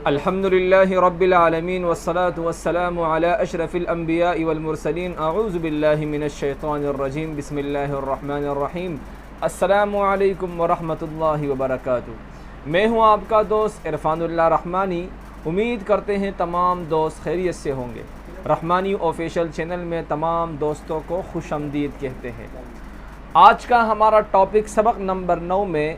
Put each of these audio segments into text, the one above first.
الحمدللہ رب العالمین والصلاة والسلام علی اشرف الانبیاء والمرسلین اعوذ باللہ من الشیطان الرجیم بسم اللہ الرحمن الرحیم السلام علیکم ورحمۃ اللہ وبرکاتہ۔ میں ہوں آپ کا دوست عرفان اللہ رحمانی۔ امید کرتے ہیں تمام دوست خیریت سے ہوں گے۔ رحمانی آفیشیل چینل میں تمام دوستوں کو خوش آمدید کہتے ہیں۔ آج کا ہمارا ٹاپک سبق نمبر 9 میں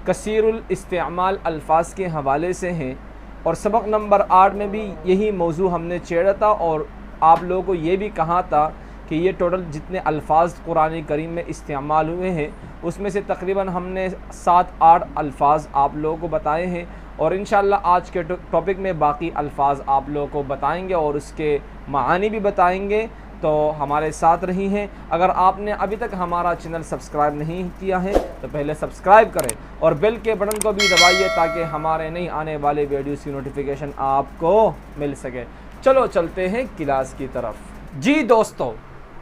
کثیر الاستعمال الفاظ کے حوالے سے ہیں، اور سبق نمبر 8 میں بھی یہی موضوع ہم نے چھیڑا تھا، اور آپ لوگوں کو یہ بھی کہا تھا کہ یہ ٹوٹل جتنے الفاظ قرآن کریم میں استعمال ہوئے ہیں اس میں سے تقریباً ہم نے 7-8 الفاظ آپ لوگوں کو بتائے ہیں، اور انشاءاللہ آج کے ٹاپک میں باقی الفاظ آپ لوگوں کو بتائیں گے اور اس کے معانی بھی بتائیں گے، تو ہمارے ساتھ رہی ہیں۔ اگر آپ نے ابھی تک ہمارا چینل سبسکرائب نہیں کیا ہے تو پہلے سبسکرائب کریں اور بیل کے بٹن کو بھی دبائیے تاکہ ہمارے نئی آنے والے ویڈیوز کی نوٹیفیکیشن آپ کو مل سکے۔ چلو چلتے ہیں کلاس کی طرف۔ جی دوستو،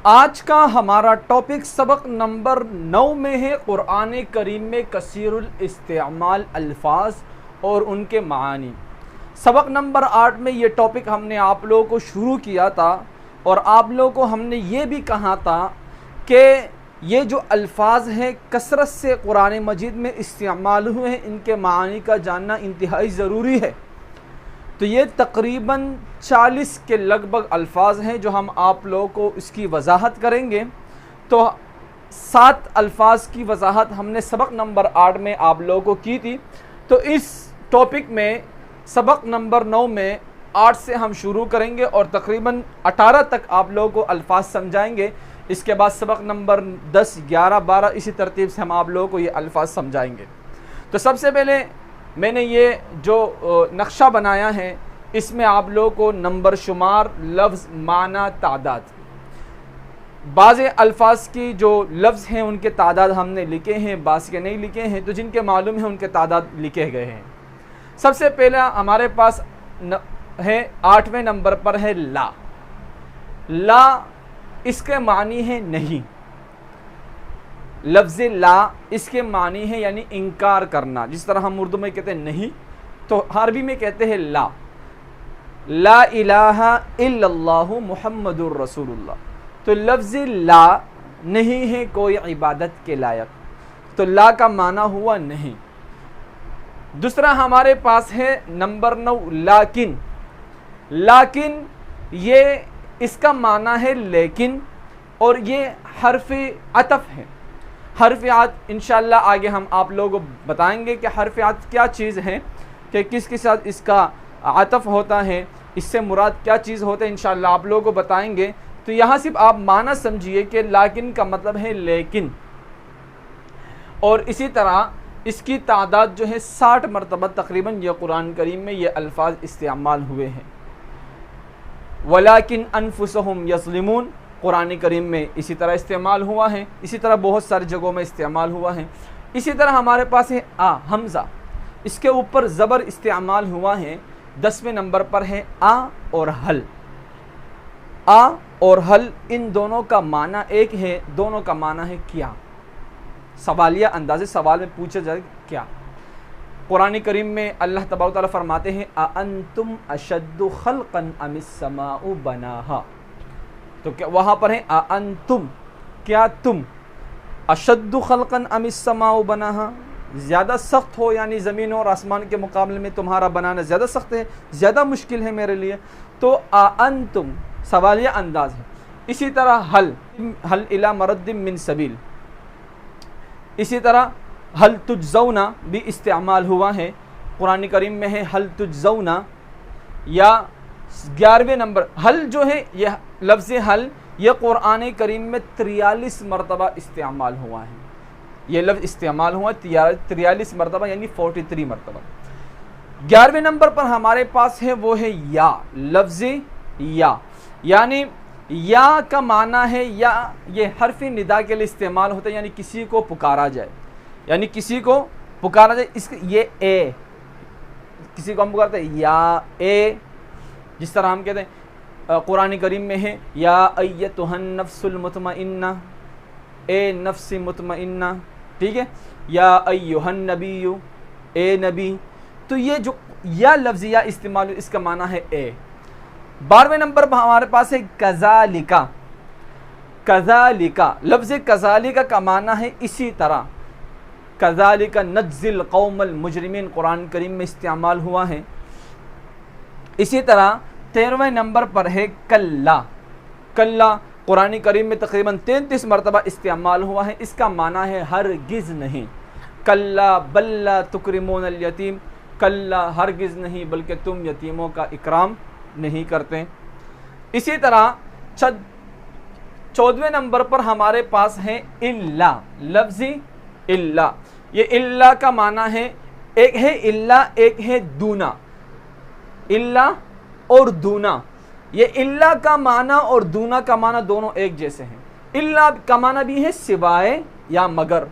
آج کا ہمارا ٹاپک سبق نمبر 9 میں ہے قرآن کریم میں کثیر الاستعمال الفاظ اور ان کے معانی۔ سبق نمبر 8 میں یہ ٹاپک ہم نے آپ لوگوں کو شروع کیا تھا، اور آپ لوگوں کو ہم نے یہ بھی کہا تھا کہ یہ جو الفاظ ہیں کثرت سے قرآن مجید میں استعمال ہوئے ہیں، ان کے معانی کا جاننا انتہائی ضروری ہے۔ تو یہ تقریباً 40 کے لگ بھگ الفاظ ہیں جو ہم آپ لوگوں کو اس کی وضاحت کریں گے۔ تو 7 الفاظ کی وضاحت ہم نے سبق نمبر 8 میں آپ لوگوں کو کی تھی، تو اس ٹاپک میں سبق نمبر 9 میں 8 سے ہم شروع کریں گے اور تقریباً 18 تک آپ لوگوں کو الفاظ سمجھائیں گے۔ اس کے بعد سبق نمبر 10، 11، 12 اسی ترتیب سے ہم آپ لوگوں کو یہ الفاظ سمجھائیں گے۔ تو سب سے پہلے میں نے یہ جو نقشہ بنایا ہے اس میں آپ لوگوں کو نمبر شمار، لفظ، معنی، تعداد، بعض الفاظ کی جو لفظ ہیں ان کے تعداد ہم نے لکھے ہیں، بعض کے نہیں لکھے ہیں، تو جن کے معلوم ہیں ان کے تعداد لکھے گئے ہیں۔ سب سے پہلا ہمارے پاس ہے 8ویں نمبر پر ہے لا۔ لا اس کے معنی ہے نہیں۔ لفظ لا اس کے معنی ہے یعنی انکار کرنا، جس طرح ہم اردو میں کہتے ہیں نہیں، تو عربی میں کہتے ہیں لا۔ لا الہ الا اللہ محمد الرسول اللہ، تو لفظ لا نہیں ہے کوئی عبادت کے لائق، تو لا کا معنی ہوا نہیں۔ دوسرا ہمارے پاس ہے نمبر 9 لیکن۔ لیکن یہ اس کا معنی ہے لیکن، اور یہ حرف عطف ہے۔ حرف عطف انشاءاللہ آگے ہم آپ لوگوں کو بتائیں گے کہ حرف عطف کیا چیز ہے، کہ کس کے ساتھ اس کا عطف ہوتا ہے، اس سے مراد کیا چیز ہوتا ہے، انشاءاللہ آپ لوگوں کو بتائیں گے۔ تو یہاں صرف آپ معنی سمجھیے کہ لیکن کا مطلب ہے لیکن، اور اسی طرح اس کی تعداد جو ہے 60 مرتبہ تقریباً یہ قرآن کریم میں یہ الفاظ استعمال ہوئے ہیں۔ وَلَٰكِنْ أَنفُسَهُمْ يَظْلِمُونَ قرآن کریم میں اسی طرح استعمال ہوا ہے، اسی طرح بہت ساری جگہوں میں استعمال ہوا ہے۔ اسی طرح ہمارے پاس ہے حمزہ، اس کے اوپر زبر استعمال ہوا ہے۔ 10ویں نمبر پر ہے اور حل۔ اور حل ان دونوں کا معنی ایک ہے، دونوں کا معنی ہے کیا، سوالیہ انداز سوال میں پوچھا جائے کیا۔ قرآن کریم میں اللہ تبارک و تعالیٰ فرماتے ہیں اَأَنْتُمْ أَشَدُّ خَلْقًا أَمِ السَّمَاءُ بَنَاهَا، تو وہاں پر ہے اَأَنْتُمْ، کیا تم، أَشَدُّ خَلْقًا أَمِ السَّمَاءُ بَنَاهَا، زیادہ سخت ہو، یعنی زمین اور آسمان کے مقابلے میں تمہارا بنانا زیادہ سخت ہے، زیادہ مشکل ہے میرے لیے، تو اَأَنْتُمْ سوالیہ انداز ہے۔ اسی طرح حل إِلَى مَرَدٍ مِّن سَبِيلٍ، اسی طرح حل تجزونا بھی استعمال ہوا ہے قرآن کریم میں ہے حل تجزونا۔ یا 11ویں نمبر حل جو ہے، یہ لفظ حل یہ قرآن کریم میں 43 مرتبہ استعمال ہوا ہے، یہ لفظ استعمال ہوا 43 مرتبہ یعنی 43 مرتبہ۔ 11ویں نمبر پر ہمارے پاس ہے وہ ہے یا، لفظ یا، یعنی یا کا معنی ہے یا، یہ حرف ندا کے لیے استعمال ہوتا ہے، یعنی کسی کو پکارا جائے، یعنی کسی کو پکارا جائے، اس یہ اے، کسی کو ہم پکارتے ہیں یا اے، جس طرح ہم کہتے ہیں قرآن کریم میں ہے یا ایتھا النفس المطمئنہ، اے نفس مطمئنہ، ٹھیک ہے، یا ایھا النبی، اے نبی، تو یہ جو یا لفظ یا استعمال اس کا معنی ہے اے۔ 12ویں نمبر پر ہمارے پاس ہے کذالکا۔ کذالکا، لفظ کذالکا کا معنی ہے اسی طرح، کذالک نجزی القوم المجرمین قرآن کریم میں استعمال ہوا ہے۔ اسی طرح 13ویں نمبر پر ہے کلا۔ کلا قرآن کریم میں تقریباً 33 مرتبہ استعمال ہوا ہے، اس کا معنی ہے ہرگز نہیں۔ کلا بل لا تکرمون الیتیم، کلا ہرگز نہیں بلکہ تم یتیموں کا اکرام نہیں کرتے۔ اسی طرح 14ویں نمبر پر ہمارے پاس ہے الا، لفظ الا۔ یہ الا کا معنی ہے، ایک ہے الا، ایک ہے دونا۔ الا اور دونا، یہ الا کا معنی اور دونا کا معنی دونوں ایک جیسے ہیں۔ الا کا معنی بھی ہے سوائے یا مگر،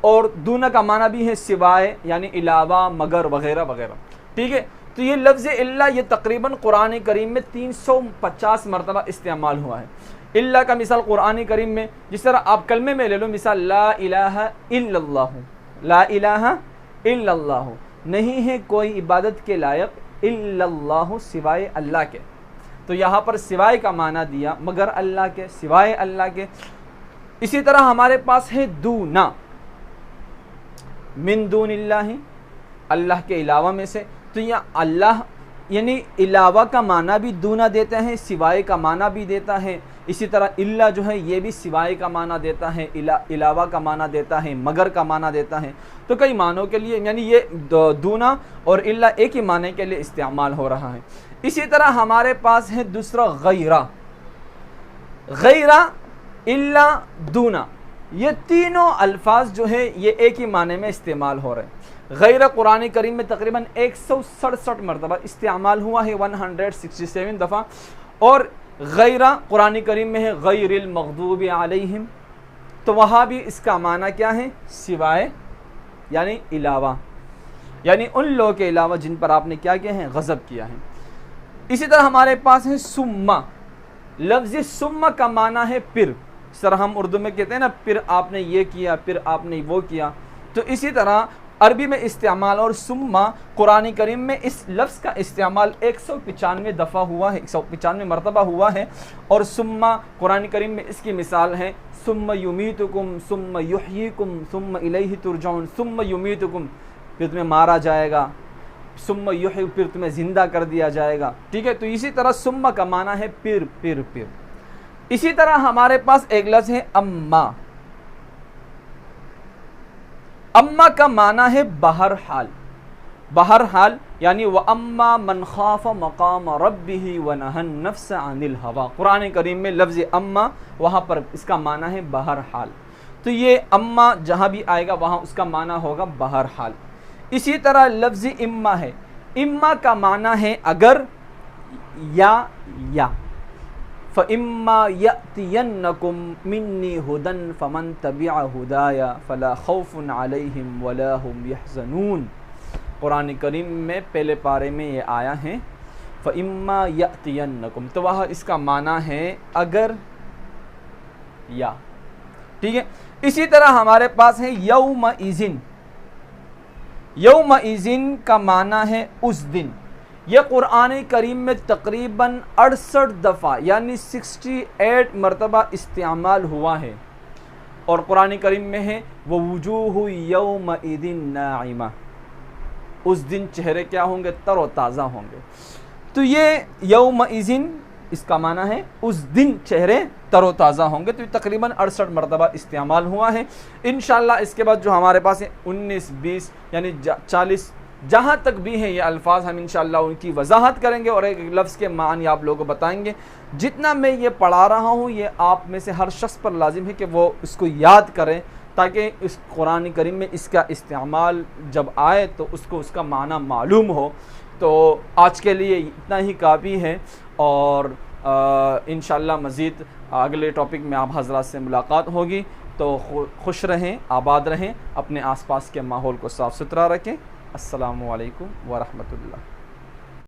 اور دونا کا معنی بھی ہے سوائے یعنی علاوہ، مگر وغیرہ وغیرہ، ٹھیک ہے۔ تو یہ لفظ الا یہ تقریباً قرآن کریم میں 350 مرتبہ استعمال ہوا ہے۔ الا کا مثال قرآن کریم میں جس طرح آپ کلمے میں لے لو، مثال لا الہ الا اللہ، لا الہ الا اللہ، نہیں ہے کوئی عبادت کے لائق الا اللہ سوائے اللہ کے، تو یہاں پر سوائے کا معنی دیا، مگر اللہ کے، سوائے اللہ کے۔ اسی طرح ہمارے پاس ہے دونا، من دون اللہ، اللہ کے علاوہ میں سے، تو یہ اللہ یعنی علاوہ کا معنی بھی دونا دیتا ہے، سوائے کا معنی بھی دیتا ہے۔ اسی طرح الا جو ہے یہ بھی سوائے کا معنی دیتا ہے، علاوہ کا معنی دیتا ہے، مگر کا معنی دیتا ہے۔ تو کئی معنوں کے لیے یعنی یہ دونا اور الا ایک ہی معنی کے لیے استعمال ہو رہا ہے۔ اسی طرح ہمارے پاس ہے دوسرا غیرہ۔ غیرہ، الا، دونا، یہ تینوں الفاظ جو ہے یہ ایک ہی معنی میں استعمال ہو رہے ہیں۔ غیرہ قرآن کریم میں تقریباً 167 مرتبہ استعمال ہوا ہے، 167 دفعہ، اور غیرہ قرآن کریم میں ہے غیر المغضوب علیہم، تو وہاں بھی اس کا معنی کیا ہے؟ سوائے یعنی علاوہ، یعنی ان لوگوں کے علاوہ جن پر آپ نے کیا کیا ہے؟ غضب کیا ہے۔ اسی طرح ہمارے پاس ہے سما۔ لفظ سما کا معنی ہے پھر، اس طرح ہم اردو میں کہتے ہیں نا پھر آپ نے یہ کیا، پھر آپ نے وہ کیا، تو اسی طرح عربی میں استعمال اور سما قرآن کریم میں اس لفظ کا استعمال 195 دفعہ ہوا ہے، 195 مرتبہ ہوا ہے۔ اور سما قرآن کریم میں اس کی مثال ہے ثم یمیتکم ثم یحییکم ثم الیہ ترجعون، ثم یمیتکم پھر تمہیں مارا جائے گا، ثم یحیی پھر تمہیں زندہ کر دیا جائے گا، ٹھیک ہے۔ تو اسی طرح سما کا معنی ہے پھر پھر پھر۔ اسی طرح ہمارے پاس ایک لفظ ہے اما۔ اما کا معنی ہے بہرحال، بہرحال یعنی وَأَمَّا مَنْ خَافَ مَقَامَ رَبِّهِ وَنَهَى النَّفْسَ عَنِ الْهَوَىٰ، قرآن کریم میں لفظ اما وہاں پر اس کا معنی ہے بہرحال، تو یہ اما جہاں بھی آئے گا وہاں اس کا معنی ہوگا بہرحال۔ اسی طرح لفظ اما ہے، اما کا معنی ہے اگر یا فَإِمَّا يَأْتِيَنَّكُمْ مِنِّي هُدًى فَمَنْ تَبِعَ هُدَايَ فَلَا خَوْفٌ عَلَيْهِمْ وَلَا هُمْ يَحْزَنُونَ، قرآن کریم میں پہلے پارے میں یہ آیا ہے فَإِمَّا يَأْتِيَنَّكُمْ، تو وہاں اس کا معنی ہے اگر یا، ٹھیک ہے۔ اسی طرح ہمارے پاس ہے یومئذ۔ یومئذ کا معنی ہے اس دن، یہ قرآن کریم میں تقریباً 68 دفعہ یعنی 68 مرتبہ استعمال ہوا ہے، اور قرآن کریم میں ہے وَوُجُوهُ يَوْمَئِذٍ نَاعِمَةٌ، اس دن چہرے کیا ہوں گے؟ تر و تازہ ہوں گے۔ تو یہ یومئذ اس کا معنی ہے اس دن چہرے تر و تازہ ہوں گے، تو یہ تقریباً 68 مرتبہ استعمال ہوا ہے۔ انشاءاللہ اس کے بعد جو ہمارے پاس ہے 19، 20 یعنی 40 جہاں تک بھی ہیں یہ الفاظ ہم انشاءاللہ ان کی وضاحت کریں گے اور ایک ایک لفظ کے معنی آپ لوگوں کو بتائیں گے۔ جتنا میں یہ پڑھا رہا ہوں یہ آپ میں سے ہر شخص پر لازم ہے کہ وہ اس کو یاد کریں، تاکہ اس قرآن کریم میں اس کا استعمال جب آئے تو اس کو اس کا معنی معلوم ہو۔ تو آج کے لیے اتنا ہی کافی ہے، اور انشاءاللہ مزید اگلے ٹاپک میں آپ حضرات سے ملاقات ہوگی۔ تو خوش رہیں، آباد رہیں، اپنے آس پاس کے ماحول کو صاف ستھرا رکھیں۔ السلام علیکم ورحمۃ اللہ۔